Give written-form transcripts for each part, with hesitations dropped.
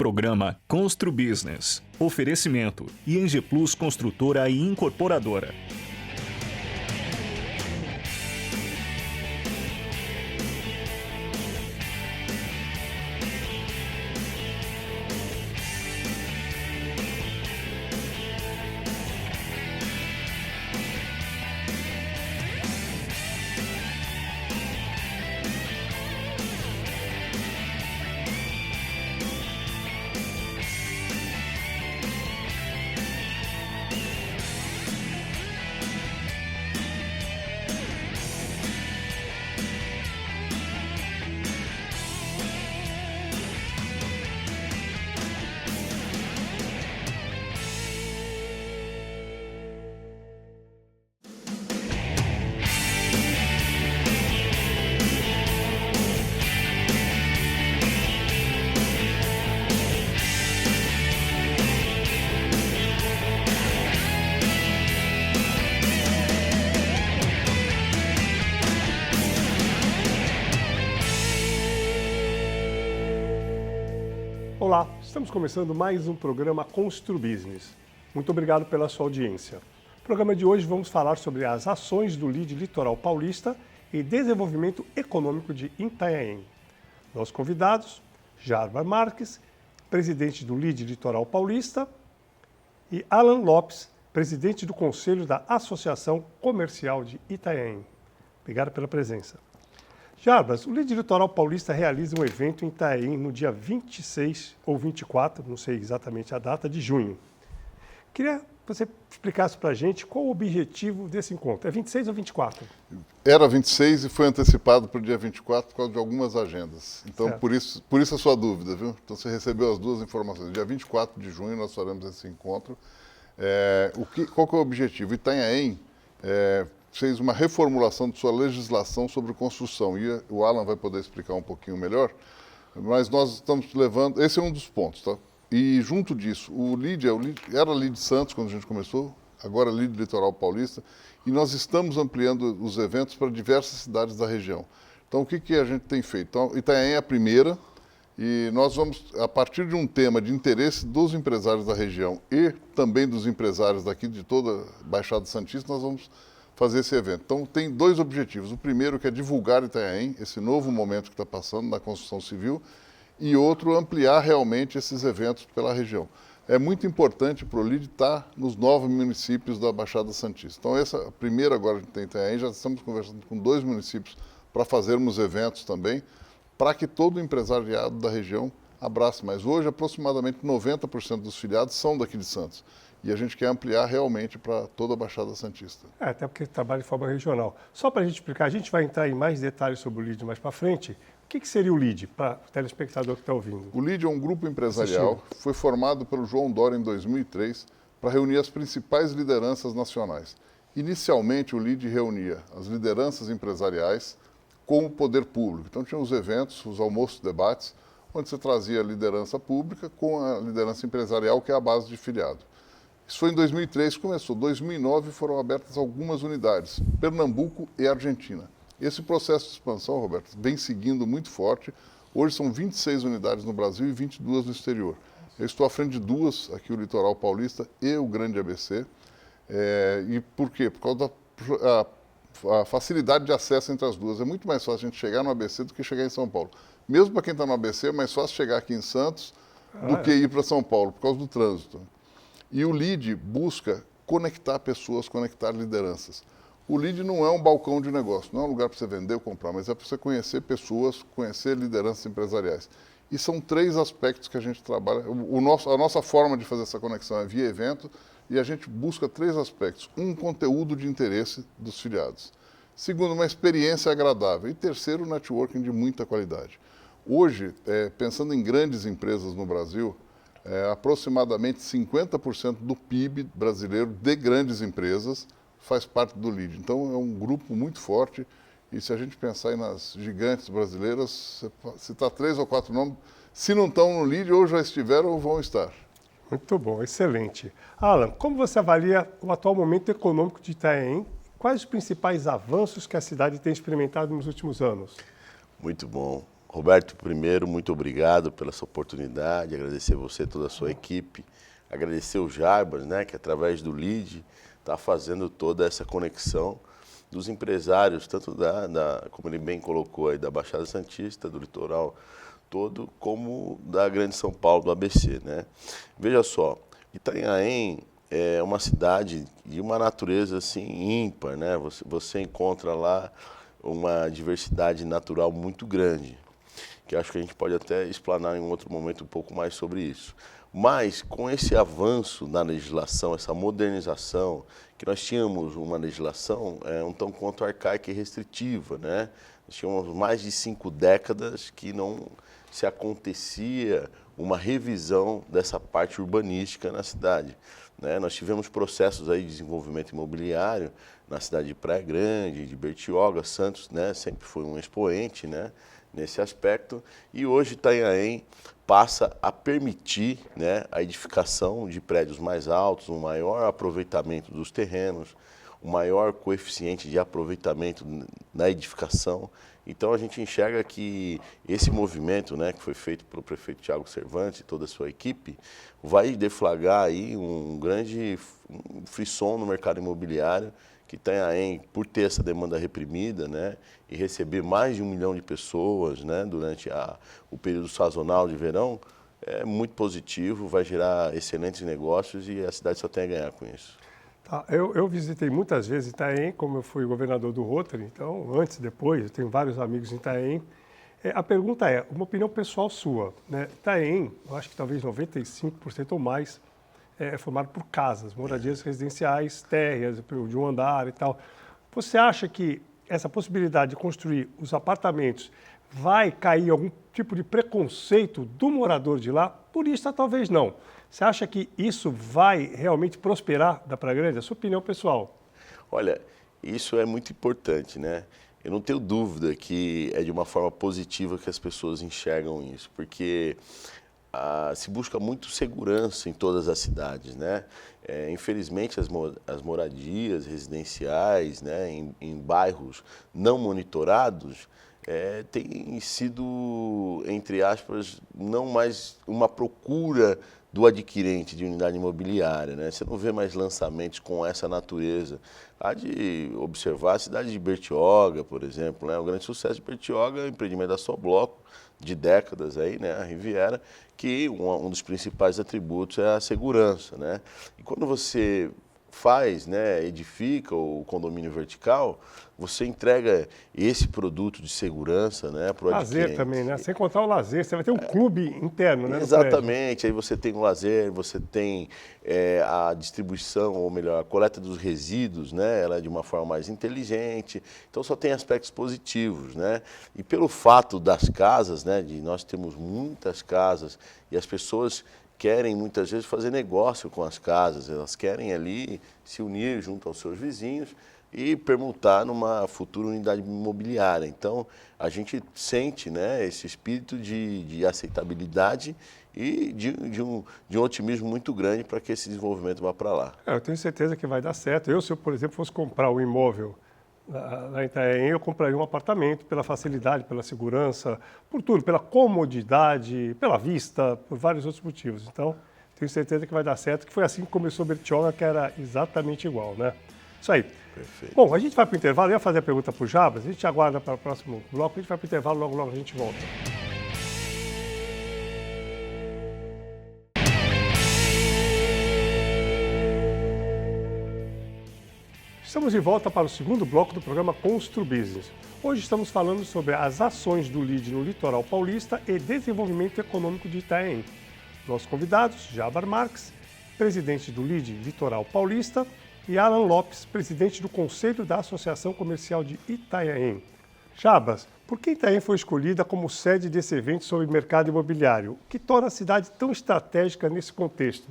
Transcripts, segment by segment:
Programa Constru Business. Oferecimento ING Plus Construtora e Incorporadora. Olá, estamos começando mais um programa Constru Business. Muito obrigado pela sua audiência. No programa de hoje vamos falar sobre as ações do LIDE Litoral Paulista e desenvolvimento econômico de Itanhaém. Nossos convidados, Jarba Marques, presidente do LIDE Litoral Paulista, e Alan Lopes, presidente do Conselho da Associação Comercial de Itanhaém. Obrigado pela presença. Jarbas, o LIDE Litoral Paulista realiza um evento em Itanhaém no dia 26 ou 24, não sei exatamente a data, de junho. Queria que você explicasse para a gente qual o objetivo desse encontro. É 26 ou 24? Era 26 e foi antecipado para o dia 24 por causa de algumas agendas. Então, por isso a sua dúvida, viu? Então, você recebeu as duas informações. Dia 24 de junho nós faremos esse encontro. Qual que é o objetivo? Itanhaém fez uma reformulação de sua legislação sobre construção, e o Alan vai poder explicar um pouquinho melhor, mas nós estamos levando, esse é um dos pontos, tá? E junto disso, o LIDE era LIDE Santos quando a gente começou, agora LIDE Litoral Paulista, e nós estamos ampliando os eventos para diversas cidades da região. Então, o que a gente tem feito? Então, Itanhaém é a primeira, e nós vamos, a partir de um tema de interesse dos empresários da região e também dos empresários daqui de toda a Baixada Santista, nós vamos fazer esse evento. Então, tem dois objetivos. O primeiro, que é divulgar Itanhaém, esse novo momento que está passando na construção civil, e outro, ampliar realmente esses eventos pela região. É muito importante para o LIDE estar nos 9 municípios da Baixada Santista. Então, essa primeira agora a gente tem Itanhaém, já estamos conversando com 2 municípios para fazermos eventos também, para que todo o empresariado da região abrace. Mas hoje, aproximadamente 90% dos filiados são daqui de Santos. E a gente quer ampliar realmente para toda a Baixada Santista. Até porque trabalha de forma regional. Só para a gente explicar, a gente vai entrar em mais detalhes sobre o LIDE mais para frente. O que seria o LIDE, para o telespectador que está ouvindo? O LIDE é um grupo empresarial, foi formado pelo João Dória em 2003 para reunir as principais lideranças nacionais. Inicialmente, o LIDE reunia as lideranças empresariais com o poder público. Então, tinha os eventos, os almoços, debates, onde você trazia a liderança pública com a liderança empresarial, que é a base de filiado. Isso foi em 2003 que começou. Em 2009 foram abertas algumas unidades, Pernambuco e Argentina. Esse processo de expansão, Roberto, vem seguindo muito forte. Hoje são 26 unidades no Brasil e 22 no exterior. Eu estou à frente de 2, aqui o Litoral Paulista e o Grande ABC. E por quê? Por causa da facilidade de acesso entre as duas. É muito mais fácil a gente chegar no ABC do que chegar em São Paulo. Mesmo para quem está no ABC, é mais fácil chegar aqui em Santos do que ir para São Paulo, por causa do trânsito. E o LIDE busca conectar pessoas, conectar lideranças. O LIDE não é um balcão de negócio, não é um lugar para você vender ou comprar, mas é para você conhecer pessoas, conhecer lideranças empresariais. E são 3 aspectos que a gente trabalha. A nossa forma de fazer essa conexão é via evento, e a gente busca 3 aspectos. Um conteúdo de interesse dos filiados. Segundo, uma experiência agradável. E terceiro, networking de muita qualidade. Hoje, pensando em grandes empresas no Brasil, aproximadamente 50% do PIB brasileiro de grandes empresas faz parte do LIDE. Então, é um grupo muito forte, e se a gente pensar aí nas gigantes brasileiras, citar 3 ou 4 nomes, se não estão no LIDE, ou já estiveram ou vão estar. Muito bom, excelente. Alan, como você avalia o atual momento econômico de Itanhaém? Quais os principais avanços que a cidade tem experimentado nos últimos anos? Muito bom, Roberto, primeiro, muito obrigado pela essa oportunidade, agradecer você e toda a sua equipe, agradecer o Jarbas, né, que através do LEAD está fazendo toda essa conexão dos empresários, tanto como ele bem colocou aí, da Baixada Santista, do litoral todo, como da Grande São Paulo, do ABC, né? Veja só, Itanhaém é uma cidade de uma natureza assim ímpar, né? Você encontra lá uma diversidade natural muito grande, que acho que a gente pode até explanar em um outro momento um pouco mais sobre isso. Mas com esse avanço na legislação, essa modernização, que nós tínhamos uma legislação um tanto quanto arcaica e restritiva, né? Nós tínhamos mais de 5 décadas que não se acontecia uma revisão dessa parte urbanística na cidade, né? Nós tivemos processos aí de desenvolvimento imobiliário na cidade de Praia Grande, de Bertioga, Santos, né? Sempre foi um expoente, né, nesse aspecto, e hoje Itanhaém passa a permitir, né, a edificação de prédios mais altos, um maior aproveitamento dos terrenos, um maior coeficiente de aproveitamento na edificação. Então a gente enxerga que esse movimento, né, que foi feito pelo prefeito Thiago Cervantes e toda a sua equipe, vai deflagrar aí um grande frisson no mercado imobiliário, que Itanhaém, por ter essa demanda reprimida, né, e receber mais de 1 milhão de pessoas, né, durante o período sazonal de verão, é muito positivo, vai gerar excelentes negócios e a cidade só tem a ganhar com isso. Tá, eu visitei muitas vezes Itanhaém, como eu fui governador do Rotary, então antes e depois, eu tenho vários amigos em Itanhaém. A pergunta é, uma opinião pessoal sua, né? Itanhaém, eu acho que talvez 95% ou mais, é formado por casas, moradias residenciais, térreas, de um andar e tal. Você acha que essa possibilidade de construir os apartamentos vai cair algum tipo de preconceito do morador de lá? Turista talvez não. Você acha que isso vai realmente prosperar da Praia Grande? A sua opinião pessoal. Olha, isso é muito importante, né? Eu não tenho dúvida que é de uma forma positiva que as pessoas enxergam isso, porque se busca muito segurança em todas as cidades, né? Infelizmente, as moradias residenciais, né, em bairros não monitorados, têm sido, entre aspas, não mais uma procura do adquirente de unidade imobiliária, né? Você não vê mais lançamentos com essa natureza. Há de observar a cidade de Bertioga, por exemplo, né? O grande sucesso de Bertioga é o empreendimento da Sobloco, de décadas aí, né? A Riviera, que um dos principais atributos é a segurança, né? E quando você faz, né, edifica o condomínio vertical, você entrega esse produto de segurança, né, para o adquirente. Lazer também, né? Sem contar o lazer, você vai ter um clube interno, né? Exatamente, aí você tem o lazer, você tem a distribuição, ou melhor, a coleta dos resíduos, né, ela é de uma forma mais inteligente, então só tem aspectos positivos, né? E pelo fato das casas, né, de nós temos muitas casas e as pessoas querem muitas vezes fazer negócio com as casas, elas querem ali se unir junto aos seus vizinhos e permutar numa futura unidade imobiliária. Então, a gente sente, né, esse espírito de aceitabilidade e de um otimismo muito grande para que esse desenvolvimento vá para lá. Eu tenho certeza que vai dar certo. Se eu, por exemplo, fosse comprar um imóvel lá em Itanhaém, eu compraria um apartamento pela facilidade, pela segurança, por tudo, pela comodidade, pela vista, por vários outros motivos. Então, tenho certeza que vai dar certo, que foi assim que começou Bertioga, que era exatamente igual, né? Isso aí. Perfeito. Bom, a gente vai para o intervalo, eu ia fazer a pergunta para o Jarbas, a gente aguarda para o próximo bloco, a gente vai para o intervalo, logo a gente volta. Estamos de volta para o segundo bloco do programa Constru Business. Hoje estamos falando sobre as ações do LEAD no litoral paulista e desenvolvimento econômico de Itanhaém. Nossos convidados, Jarbas Marques, presidente do LEAD Litoral Paulista, e Alan Lopes, presidente do Conselho da Associação Comercial de Itanhaém. Jarbas, por que Itanhaém foi escolhida como sede desse evento sobre mercado imobiliário? O que torna a cidade tão estratégica nesse contexto?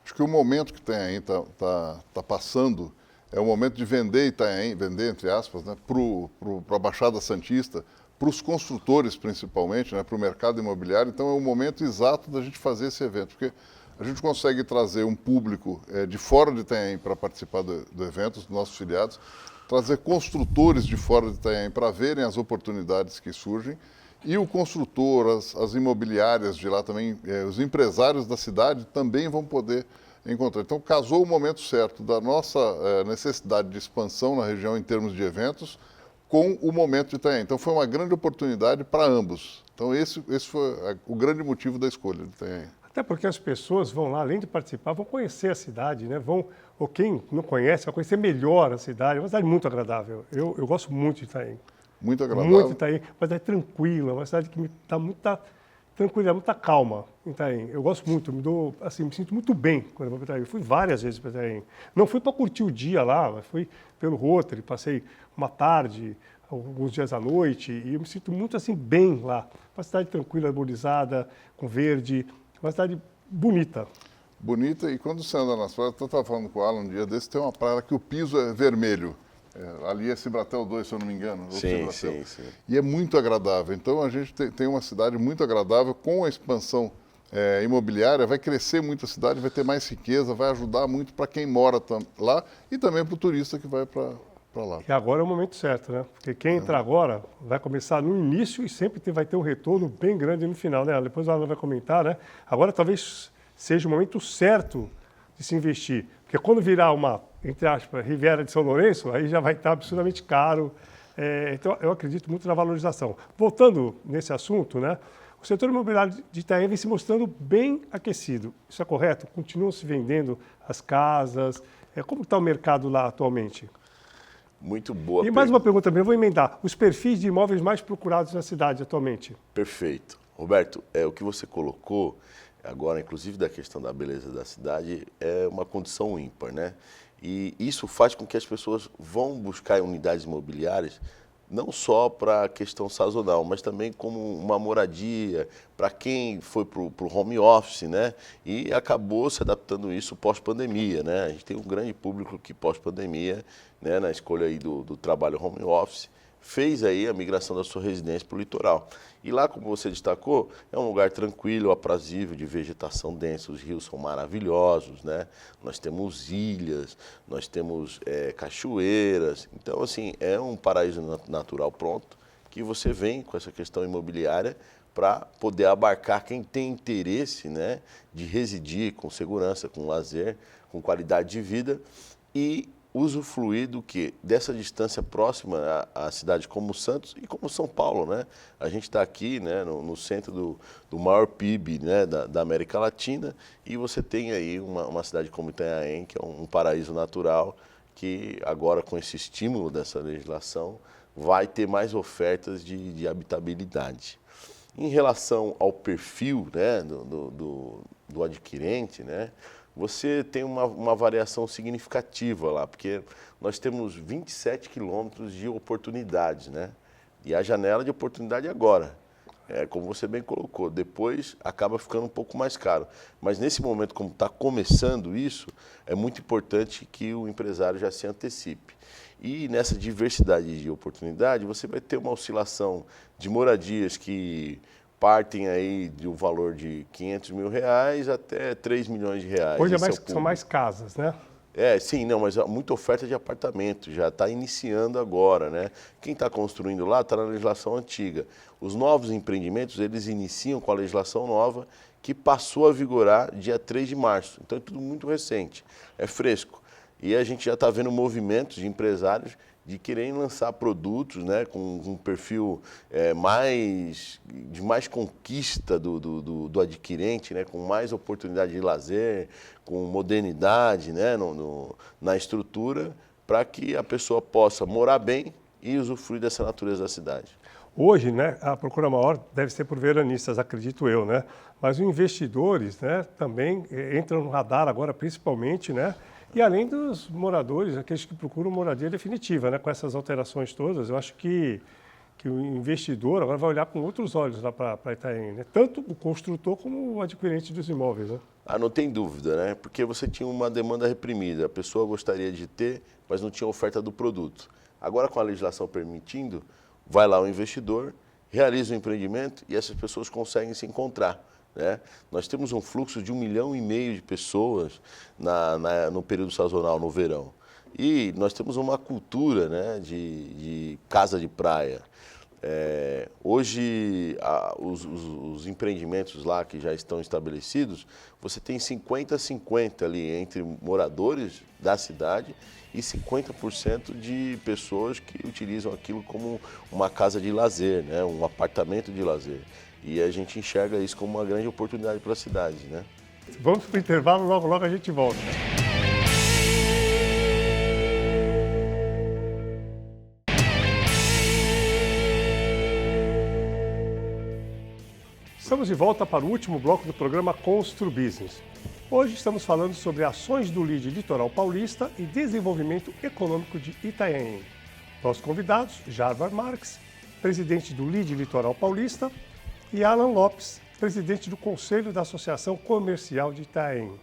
Acho que o momento que Itanhaém está passando é o momento de vender Itanhaém, vender entre aspas, né, para a Baixada Santista, para os construtores principalmente, né, para o mercado imobiliário. Então é o momento exato da gente fazer esse evento, porque a gente consegue trazer um público de fora de Itanhaém para participar do evento, os nossos filiados, trazer construtores de fora de Itanhaém para verem as oportunidades que surgem E o construtor, as imobiliárias de lá também, os empresários da cidade também vão poder encontrar. Então, casou o momento certo da nossa necessidade de expansão na região em termos de eventos com o momento de Itanhaém. Então, foi uma grande oportunidade para ambos. Então, esse foi o grande motivo da escolha de Itanhaém. Até porque as pessoas vão lá, além de participar, vão conhecer a cidade, né? Ou quem não conhece, vai conhecer melhor a cidade. É uma cidade muito agradável. Eu gosto muito de Itanhaém. Muito agradável. Muito Itanhaém. Uma cidade tranquila, uma cidade que me dá muita tranquilidade, muita calma em Itanhaém. Eu gosto muito, me sinto muito bem quando eu vou para Itanhaém. Fui várias vezes para Itanhaém. Não fui para curtir o dia lá, mas fui pelo Rotary, passei uma tarde, alguns dias à noite, e eu me sinto muito assim bem lá. Uma cidade tranquila, arborizada, com verde, uma cidade bonita. Bonita, e quando você anda nas praias, eu estava falando com o Alan um dia desse, tem uma praia que o piso é vermelho. Ali é Cibratel 2, se eu não me engano. Sim. E é muito agradável. Então a gente tem uma cidade muito agradável. Com a expansão imobiliária, vai crescer muito a cidade, vai ter mais riqueza, vai ajudar muito para quem mora lá e também para o turista que vai para lá. E agora é o momento certo, né? Porque quem entrar agora vai começar no início e sempre vai ter um retorno bem grande no final, né? Depois o Alan vai comentar, né? Agora talvez seja o momento certo de se investir. Porque quando virar uma, entre aspas, Riviera de São Lourenço, aí já vai estar absurdamente caro. Então, eu acredito muito na valorização. Voltando nesse assunto, né? O setor imobiliário de Itanhaém vem se mostrando bem aquecido. Isso é correto? Continuam se vendendo as casas? Como está o mercado lá atualmente? Muito boa. E mais uma pergunta também, eu vou emendar. Os perfis de imóveis mais procurados na cidade atualmente? Perfeito. Roberto, o que você colocou agora, inclusive da questão da beleza da cidade, é uma condição ímpar, né? E isso faz com que as pessoas vão buscar unidades imobiliárias não só para a questão sazonal, mas também como uma moradia, para quem foi para o home office, né? E acabou se adaptando isso pós-pandemia, né? A gente tem um grande público que pós-pandemia, né, na escolha aí do trabalho home office, fez aí a migração da sua residência para o litoral. E lá, como você destacou, é um lugar tranquilo, aprazível, de vegetação densa, os rios são maravilhosos, né? Nós temos ilhas, nós temos cachoeiras, então assim, é um paraíso natural pronto, que você vem com essa questão imobiliária para poder abarcar quem tem interesse, né, de residir com segurança, com lazer, com qualidade de vida e usufruir do que? Dessa distância próxima à cidade como Santos e como São Paulo, né? A gente está aqui, né, no centro do maior PIB, né, da América Latina, e você tem aí uma cidade como Itanhaém, que é um paraíso natural, que agora com esse estímulo dessa legislação vai ter mais ofertas de habitabilidade. Em relação ao perfil, né, do adquirente, né, você tem uma variação significativa lá, porque nós temos 27 quilômetros de oportunidades, né? E a janela de oportunidade é agora, como você bem colocou, depois acaba ficando um pouco mais caro. Mas nesse momento, como está começando isso, é muito importante que o empresário já se antecipe. E nessa diversidade de oportunidade, você vai ter uma oscilação de moradias que partem aí de um valor de R$500 mil até R$3 milhões. Hoje são mais casas, né? Sim, não, mas muita oferta de apartamento, já está iniciando agora, né? Quem está construindo lá está na legislação antiga. Os novos empreendimentos, eles iniciam com a legislação nova, que passou a vigorar dia 3 de março. Então é tudo muito recente, é fresco. E a gente já está vendo movimentos de empresários de querem lançar produtos, né, com um perfil de mais conquista do adquirente, né, com mais oportunidade de lazer, com modernidade, né, na estrutura, para que a pessoa possa morar bem e usufruir dessa natureza da cidade. Hoje, né, a procura maior deve ser por veranistas, acredito eu, né? Mas os investidores, né, também entram no radar agora, principalmente, né? E além dos moradores, aqueles que procuram moradia definitiva, né? Com essas alterações todas, eu acho que o investidor agora vai olhar com outros olhos lá para Itanhaém, né? Tanto o construtor como o adquirente dos imóveis, né? Não tem dúvida, né? Porque você tinha uma demanda reprimida, a pessoa gostaria de ter, mas não tinha oferta do produto. Agora, com a legislação permitindo, vai lá o investidor, realiza o empreendimento e essas pessoas conseguem se encontrar, né? Nós temos um fluxo de 1,5 milhão de pessoas no período sazonal, no verão. E nós temos uma cultura, né, de casa de praia. Hoje, os empreendimentos lá que já estão estabelecidos, você tem 50-50 ali entre moradores da cidade e 50% de pessoas que utilizam aquilo como uma casa de lazer, né? Um apartamento de lazer. E a gente enxerga isso como uma grande oportunidade para a cidade, né? Vamos para o intervalo, logo a gente volta. Estamos de volta para o último bloco do programa Constru Business. Hoje estamos falando sobre ações do LIDE Litoral Paulista e desenvolvimento econômico de Itanhaém. Nossos convidados, Jarvar Marques, presidente do LIDE Litoral Paulista, e Alan Lopes, presidente do Conselho da Associação Comercial de Itanhaém.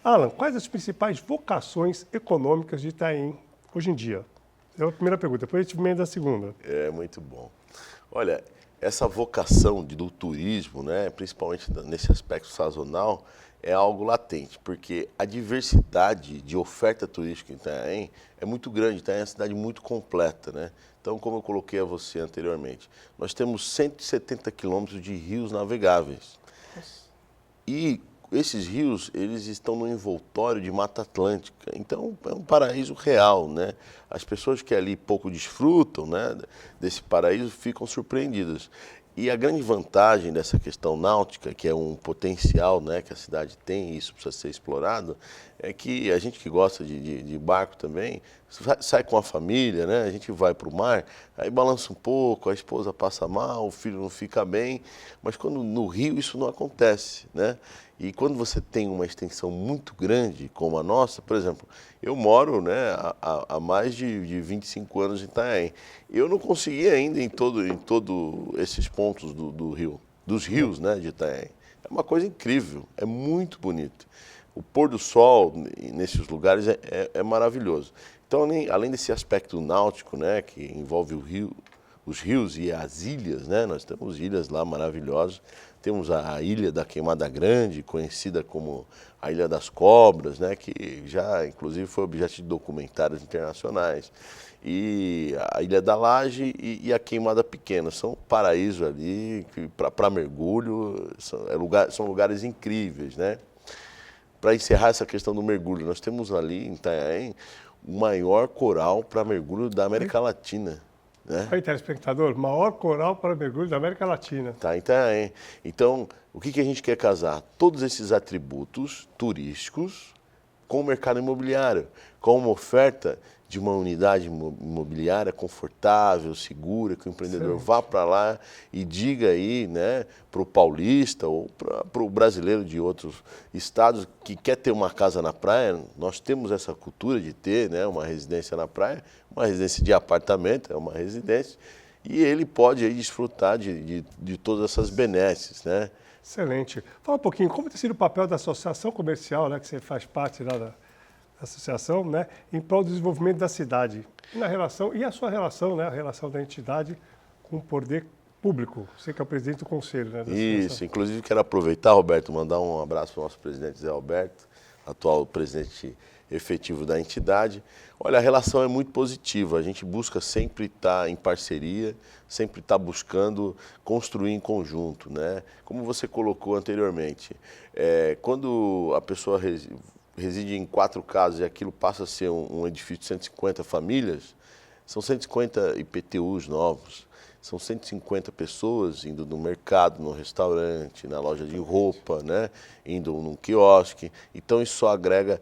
Alan, quais as principais vocações econômicas de Itanhaém hoje em dia? É a primeira pergunta, depois a gente emenda a segunda. Muito bom. Olha, essa vocação do turismo, né, principalmente nesse aspecto sazonal, é algo latente, porque a diversidade de oferta turística em Itanhaém é muito grande. Itanhaém é uma cidade muito completa, né? Então, como eu coloquei a você anteriormente, nós temos 170 quilômetros de rios navegáveis. E esses rios, eles estão no envoltório de Mata Atlântica, então é um paraíso real, né? As pessoas que ali pouco desfrutam, né, desse paraíso ficam surpreendidas. E a grande vantagem dessa questão náutica, que é um potencial, né, que a cidade tem, e isso precisa ser explorado, é que a gente que gosta de barco também, sai com a família, né, a gente vai para o mar, aí balança um pouco, a esposa passa mal, o filho não fica bem, mas quando no rio isso não acontece, né? E quando você tem uma extensão muito grande, como a nossa, por exemplo, eu moro, né, há mais de 25 anos em Itanhaém. Eu não consegui ainda em todo esses pontos do rio, dos rios, né, de Itanhaém. É uma coisa incrível, é muito bonito. O pôr do sol nesses lugares é maravilhoso. Então, além desse aspecto náutico, né, que envolve os rios e as ilhas, né, nós temos ilhas lá maravilhosas. Temos a Ilha da Queimada Grande, conhecida como a Ilha das Cobras, né, que já, inclusive, foi objeto de documentários internacionais. E a Ilha da Laje e a Queimada Pequena. São paraísos ali para mergulho, são lugares incríveis, né? Para encerrar essa questão do mergulho, nós temos ali em Itanhaém o maior coral para mergulho da América Latina. Né? Aí, telespectador, maior coral para mergulho da América Latina. Tá, então, o que a gente quer casar? Todos esses atributos turísticos com o mercado imobiliário, com uma oferta de uma unidade imobiliária confortável, segura, que o empreendedor vá para lá e diga aí, né, para o paulista ou para o brasileiro de outros estados que quer ter uma casa na praia. Nós temos essa cultura de ter, né, uma residência na praia, uma residência de apartamento, é uma residência, e ele pode aí desfrutar de todas essas benesses, né? Excelente. Fala um pouquinho, como tem sido o papel da associação comercial, né, que você faz parte lá da associação, né, em prol do desenvolvimento da cidade, e a sua relação, né, a relação da entidade com o poder público. Você que é o presidente do conselho, né, da Isso, inclusive quero aproveitar, Roberto, mandar um abraço para o nosso presidente Zé Alberto, atual presidente efetivo da entidade. Olha, a relação é muito positiva, a gente busca sempre estar em parceria, sempre estar buscando construir em conjunto, né? Como você colocou anteriormente, quando a pessoa reside em 4 casas e aquilo passa a ser um edifício de 150 famílias, são 150 IPTUs novos, são 150 pessoas indo no mercado, no restaurante, na loja de roupa, né? Indo num quiosque. Então isso só agrega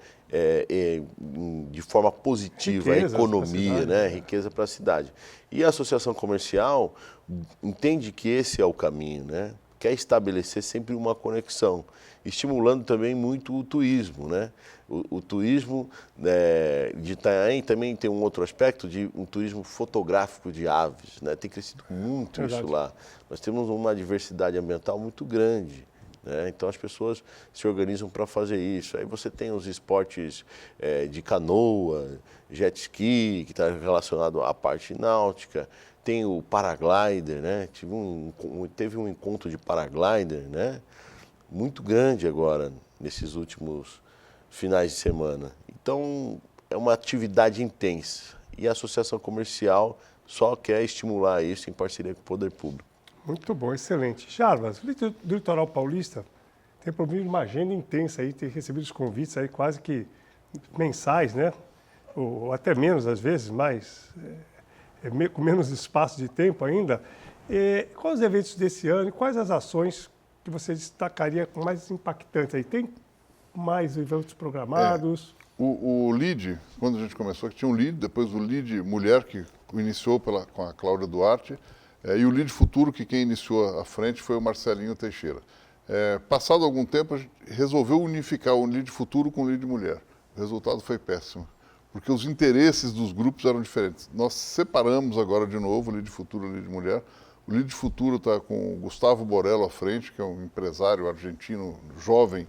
de forma positiva riqueza a economia, cidade, né? Riqueza para a cidade. E a associação comercial entende que esse é o caminho, né? Quer estabelecer sempre uma conexão, estimulando também muito o turismo, né? O turismo de Itanhaém também tem um outro aspecto de um turismo fotográfico de aves, né? Tem crescido muito isso lá. Nós temos uma diversidade ambiental muito grande, né? Então as pessoas se organizam para fazer isso. Aí você tem os esportes de canoa, jet ski, que está relacionado à parte náutica. Tem o paraglider, né? Teve um encontro de paraglider, né? Muito grande agora, nesses últimos finais de semana. Então, é uma atividade intensa. E a associação comercial só quer estimular isso em parceria com o poder público. Muito bom, excelente. Jarbas, o Litoral Paulista tem promovido uma agenda intensa aí, tem recebido os convites aí quase que mensais, né? Ou até menos às vezes, mas com menos espaço de tempo ainda. Quais os eventos desse ano e quais as ações que você destacaria como mais impactantes aí? Tem mais eventos programados? O LEAD, quando a gente começou, que tinha um LEAD, depois o LEAD Mulher, que iniciou com a Cláudia Duarte, e o LEAD Futuro, que quem iniciou à frente foi o Marcelinho Teixeira. Passado algum tempo, a gente resolveu unificar o LEAD Futuro com o LEAD Mulher. O resultado foi péssimo, porque os interesses dos grupos eram diferentes. Nós separamos agora de novo o LEAD Futuro e o LEAD Mulher. O LEAD Futuro está com o Gustavo Borello à frente, que é um empresário argentino jovem,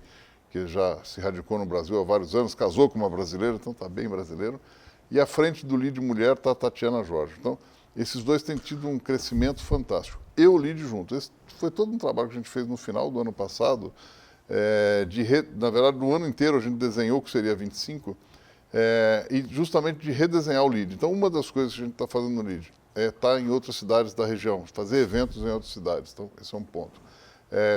que já se radicou no Brasil há vários anos, casou com uma brasileira, então está bem brasileiro. E à frente do LEAD Mulher está a Tatiana Jorge. Então, esses dois têm tido um crescimento fantástico. E o LEAD junto. Esse foi todo um trabalho que a gente fez no final do ano passado. Na verdade, no ano inteiro a gente desenhou o que seria 25, e justamente de redesenhar o LEAD. Então, uma das coisas que a gente está fazendo no LEAD é estar em outras cidades da região, fazer eventos em outras cidades. Então, esse é um ponto.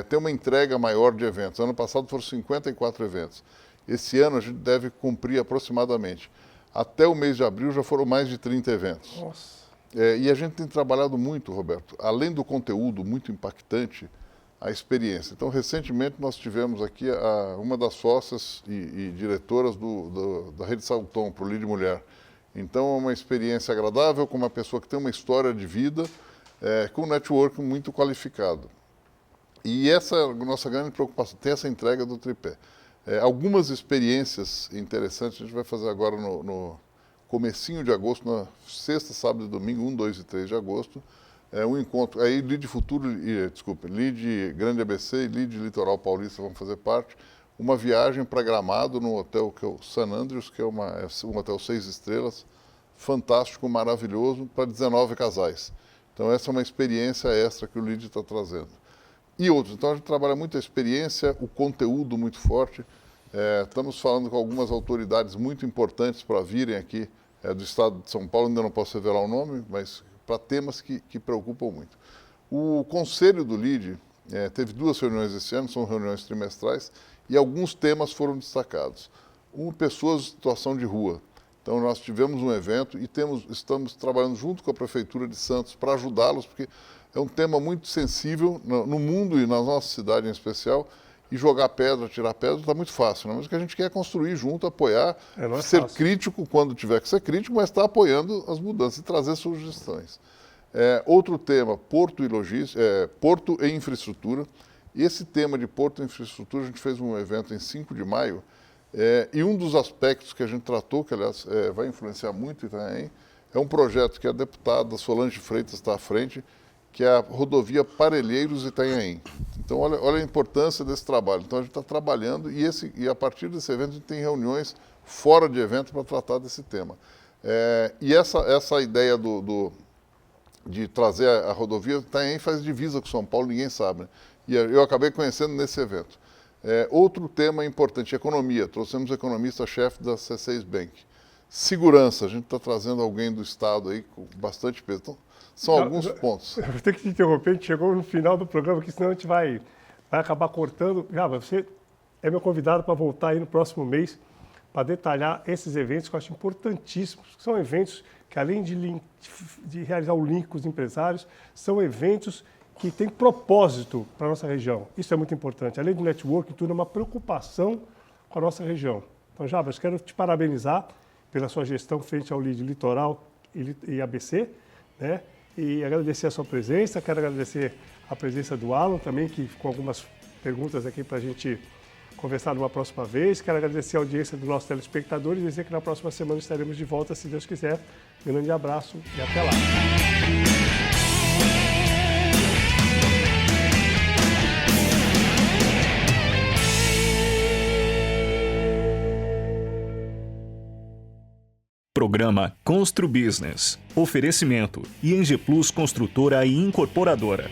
Ter uma entrega maior de eventos. Ano passado foram 54 eventos. Esse ano a gente deve cumprir aproximadamente. Até o mês de abril já foram mais de 30 eventos. Nossa. E a gente tem trabalhado muito, Roberto, além do conteúdo muito impactante, a experiência. Então, recentemente nós tivemos aqui uma das sócias e diretoras da Rede Salton para o LEAD Mulher. Então, é uma experiência agradável com uma pessoa que tem uma história de vida, com um network muito qualificado. E essa é a nossa grande preocupação, ter essa entrega do tripé. Algumas experiências interessantes a gente vai fazer agora no comecinho de agosto, na sexta, sábado e domingo, 1, 2 e 3 de agosto, um encontro, aí LEAD Futuro, LEAD Grande ABC e LEAD Litoral Paulista vão fazer parte, uma viagem para Gramado, no hotel que é o San Andreas, que é um hotel 6 estrelas, fantástico, maravilhoso, para 19 casais. Então essa é uma experiência extra que o LEAD está trazendo. E outros. Então a gente trabalha muito a experiência, o conteúdo muito forte. Estamos falando com algumas autoridades muito importantes para virem aqui do estado de São Paulo, ainda não posso revelar o nome, mas para temas que preocupam muito. O Conselho do LEAD teve 2 reuniões esse ano, são reuniões trimestrais, e alguns temas foram destacados. Pessoas em situação de rua. Então nós tivemos um evento e estamos trabalhando junto com a Prefeitura de Santos para ajudá-los, porque é um tema muito sensível no mundo e na nossa cidade em especial, e jogar pedra, tirar pedra, está muito fácil, né? Mas o que a gente quer é construir junto, apoiar, ser crítico quando tiver que ser crítico, mas estar apoiando as mudanças e trazer sugestões. Outro tema, porto e infraestrutura. E esse tema de porto e infraestrutura, a gente fez um evento em 5 de maio, e um dos aspectos que a gente tratou, que aliás vai influenciar muito também, é um projeto que a deputada Solange Freitas está à frente, que é a rodovia Parelheiros-Itanhaém. Então, olha a importância desse trabalho. Então, a gente está trabalhando e a partir desse evento a gente tem reuniões fora de evento para tratar desse tema. E essa ideia de trazer a rodovia Itanhaém faz divisa com São Paulo, ninguém sabe, né? E eu acabei conhecendo nesse evento. Outro tema importante, economia. Trouxemos o economista-chefe da C6 Bank. Segurança, a gente está trazendo alguém do Estado aí com bastante peso. Então, são alguns pontos. Eu vou ter que te interromper, a gente chegou no final do programa, porque senão a gente vai acabar cortando. Java, você é meu convidado para voltar aí no próximo mês para detalhar esses eventos que eu acho importantíssimos. São eventos que, além de realizar o link com os empresários, são eventos que têm propósito para a nossa região. Isso é muito importante. Além do networking, tudo é uma preocupação com a nossa região. Então, Java, eu quero te parabenizar pela sua gestão frente ao LEAD Litoral e ABC, né? E agradecer a sua presença, quero agradecer a presença do Alan também, que ficou algumas perguntas aqui para a gente conversar numa próxima vez. Quero agradecer a audiência dos nossos telespectadores e dizer que na próxima semana estaremos de volta, se Deus quiser. Um grande abraço e até lá. Programa Constru Business. Oferecimento ING Plus Construtora e Incorporadora.